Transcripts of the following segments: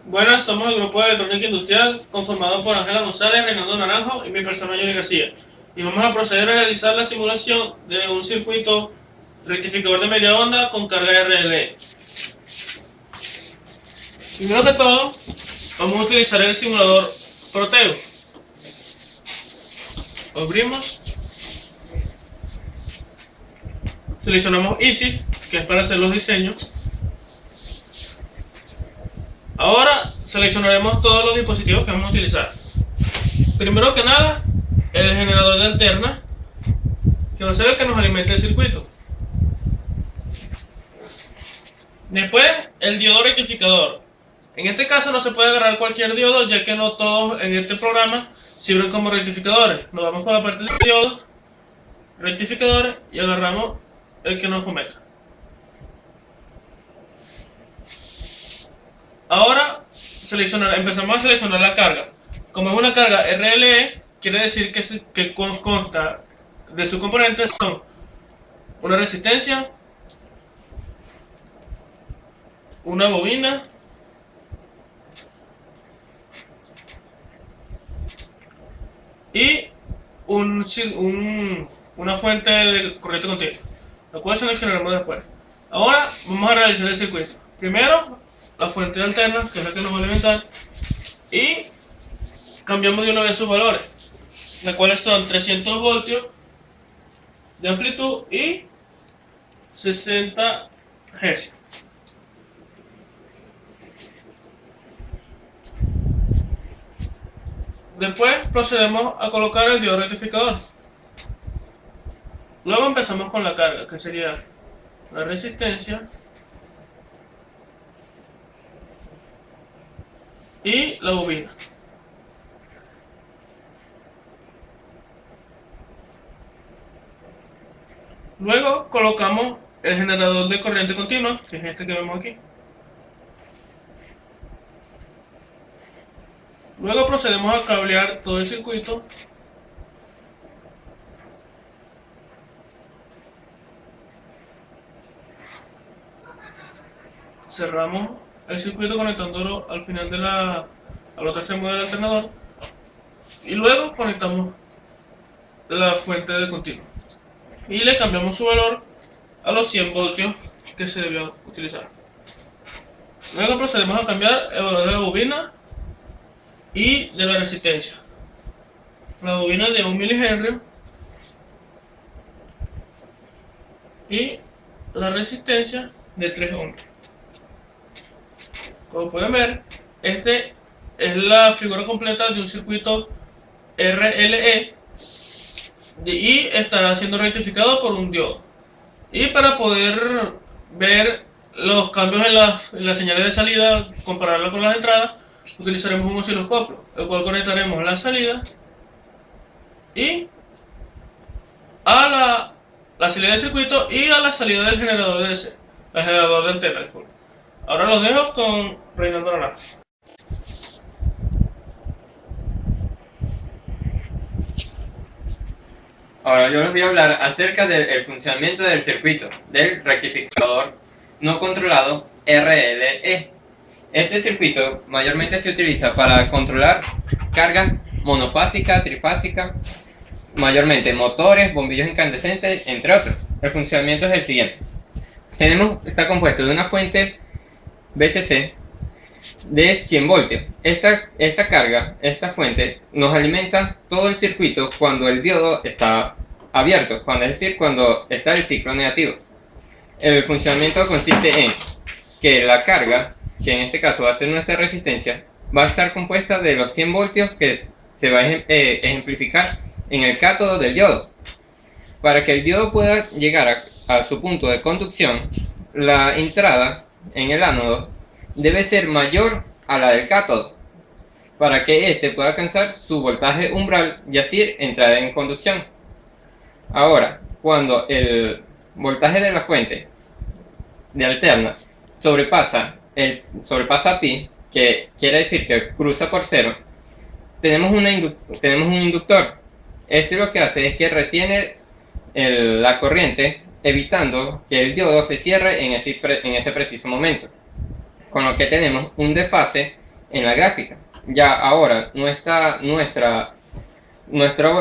Buenas, somos el grupo de electrónica industrial conformado por Ángela González, Reinaldo Naranjo y mi persona Johnny García. Y vamos a proceder a realizar la simulación de un circuito rectificador de media onda con carga RLE. Primero que todo, vamos a utilizar el simulador Proteo. Abrimos, seleccionamos Easy, que es para hacer los diseños. Ahora seleccionaremos todos los dispositivos que vamos a utilizar. Primero que nada, el generador de alterna, que va a ser el que nos alimente el circuito. Después, el diodo rectificador. En este caso no se puede agarrar cualquier diodo, ya que no todos en este programa sirven como rectificadores. Nos vamos con la parte de diodos, rectificadores, y agarramos el que nos convenga. Ahora empezamos a seleccionar la carga. Como es una carga RLE, quiere decir que consta de sus componentes son una resistencia, una bobina, y una fuente de corriente continua, la cual seleccionaremos después. Ahora vamos a realizar el circuito. Primero, la fuente de alterna, que es la que nos va a alimentar, y cambiamos de una vez sus valores, las cuales son 300 voltios de amplitud y 60 Hz. Después procedemos a colocar el diodo rectificador. Luego empezamos con la carga, que sería la resistencia y la bobina. Luego colocamos el generador de corriente continua, que es este que vemos aquí. Luego procedemos a cablear todo el circuito. Cerramos el circuito conectándolo al final al otro extremo del alternador. Y luego conectamos la fuente de continuo. Y le cambiamos su valor a los 100 voltios que se debió utilizar. Luego procedemos a cambiar el valor de la bobina y de la resistencia. La bobina de 1 mH y la resistencia de 3 ohms. Como pueden ver, este es la figura completa de un circuito RLE y estará siendo rectificado por un diodo. Y para poder ver los cambios en las señales de salida, compararlo con las entradas, utilizaremos un osciloscopio, el cual conectaremos la salida y a la salida del circuito y a la salida del generador de DC, el generador de antena. Ahora los dejo con Reinaldo Naranjo. Ahora yo les voy a hablar acerca del funcionamiento del circuito del rectificador no controlado RLE. Este circuito mayormente se utiliza para controlar carga monofásica, trifásica, mayormente motores, bombillos incandescentes, entre otros. El funcionamiento es el siguiente. Está compuesto de una fuente VCC de 100 voltios. Esta carga, esta fuente, nos alimenta todo el circuito cuando el diodo está abierto, es decir, cuando está el ciclo negativo. El funcionamiento consiste en que la carga, que en este caso va a ser nuestra resistencia, va a estar compuesta de los 100 voltios que se va a ejemplificar en el cátodo del diodo. Para que el diodo pueda llegar a su punto de conducción, la entrada en el ánodo debe ser mayor a la del cátodo, para que éste pueda alcanzar su voltaje umbral y así entrar en conducción. Ahora, cuando el voltaje de la fuente de alterna sobrepasa pi, que quiere decir que cruza por cero, tenemos un inductor. Este lo que hace es que retiene la corriente, evitando que el diodo se cierre en ese preciso momento, con lo que tenemos un desfase en la gráfica. Ya ahora nuestra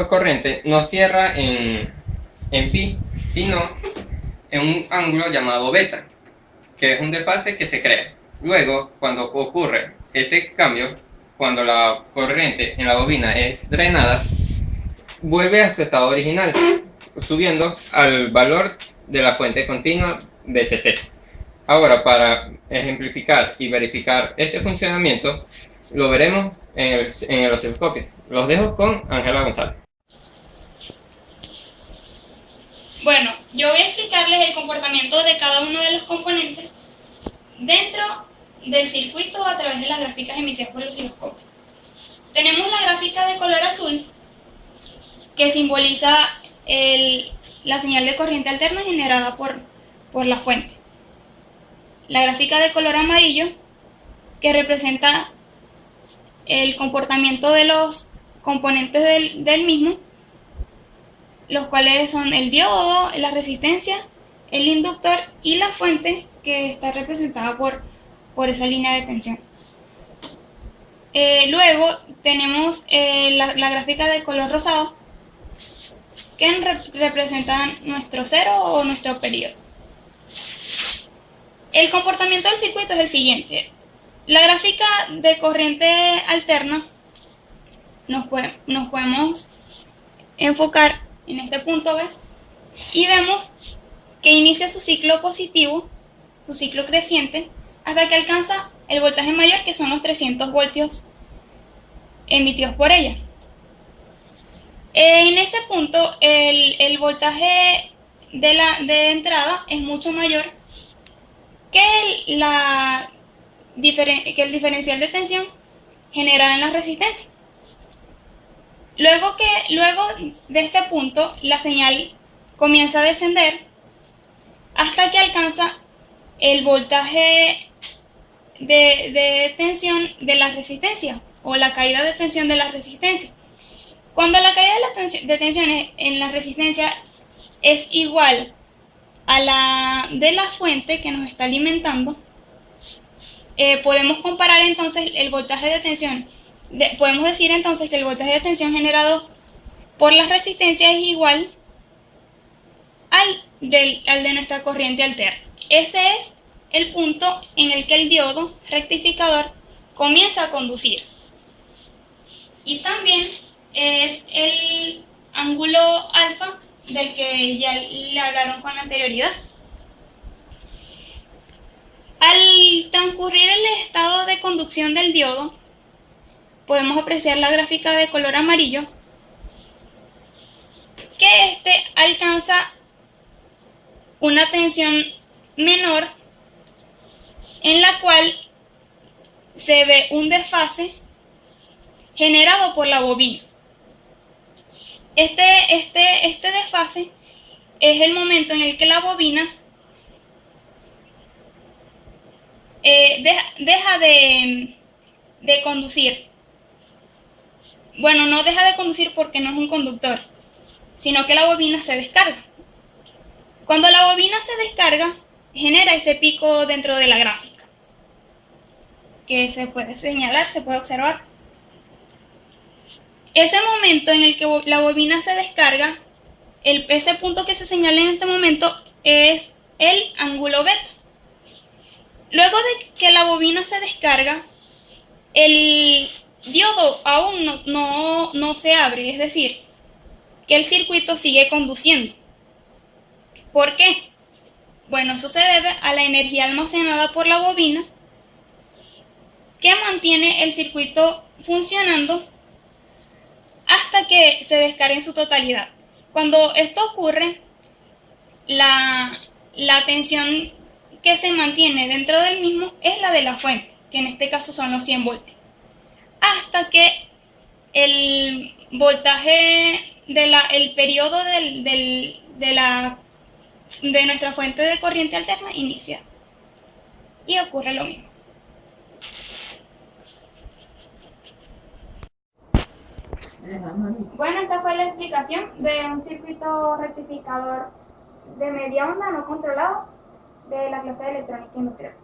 corriente no cierra en pi, sino en un ángulo llamado beta, que es un desfase que se crea. Luego, cuando ocurre este cambio, cuando la corriente en la bobina es drenada, vuelve a su estado original, subiendo al valor de la fuente continua BCC. Ahora, para ejemplificar y verificar este funcionamiento, lo veremos en el osciloscopio. Los dejo con Ángela González. Bueno, yo voy a explicarles el comportamiento de cada uno de los componentes dentro del circuito a través de las gráficas emitidas por el osciloscopio. Tenemos la gráfica de color azul, que simboliza la señal de corriente alterna generada por la fuente. La gráfica de color amarillo, que representa el comportamiento de los componentes del mismo, los cuales son el diodo, la resistencia, el inductor y la fuente, que está representada por esa línea de tensión. Luego tenemos la gráfica de color rosado, que representan nuestro cero o nuestro periodo. El comportamiento del circuito es el siguiente. La gráfica de corriente alterna nos podemos enfocar en este punto B y vemos que inicia su ciclo positivo, su ciclo creciente, hasta que alcanza el voltaje mayor, que son los 300 voltios emitidos por ella. En ese punto el voltaje de entrada es mucho mayor que el diferencial de tensión generada en la resistencia. Luego de este punto, la señal comienza a descender hasta que alcanza el voltaje de tensión de la resistencia, o la caída de tensión de la resistencia. Cuando la caída de tensión en la resistencia es igual a la de la fuente que nos está alimentando, podemos comparar entonces el voltaje de tensión. Podemos decir entonces que el voltaje de tensión generado por la resistencia es igual al de nuestra corriente alterna. Ese es el punto en el que el diodo rectificador comienza a conducir. Y también es el ángulo alfa del que ya le hablaron con anterioridad. Al transcurrir el estado de conducción del diodo, podemos apreciar la gráfica de color amarillo, que este alcanza una tensión menor, en la cual se ve un desfase generado por la bobina. Este desfase es el momento en el que la bobina deja de conducir. Bueno, no deja de conducir porque no es un conductor, sino que la bobina se descarga. Cuando la bobina se descarga, genera ese pico dentro de la gráfica, que se puede señalar, se puede observar. Ese momento en el que la bobina se descarga, ese punto que se señala en este momento es el ángulo beta. Luego de que la bobina se descarga, el diodo aún no se abre, es decir, que el circuito sigue conduciendo. ¿Por qué? Bueno, eso se debe a la energía almacenada por la bobina, que mantiene el circuito funcionando hasta que se descargue en su totalidad. Cuando esto ocurre, la tensión que se mantiene dentro del mismo es la de la fuente, que en este caso son los 100 voltios, hasta que el voltaje el periodo de nuestra fuente de corriente alterna inicia, y ocurre lo mismo. Bueno, esta fue la explicación de un circuito rectificador de media onda no controlado de la clase de electrónica industrial.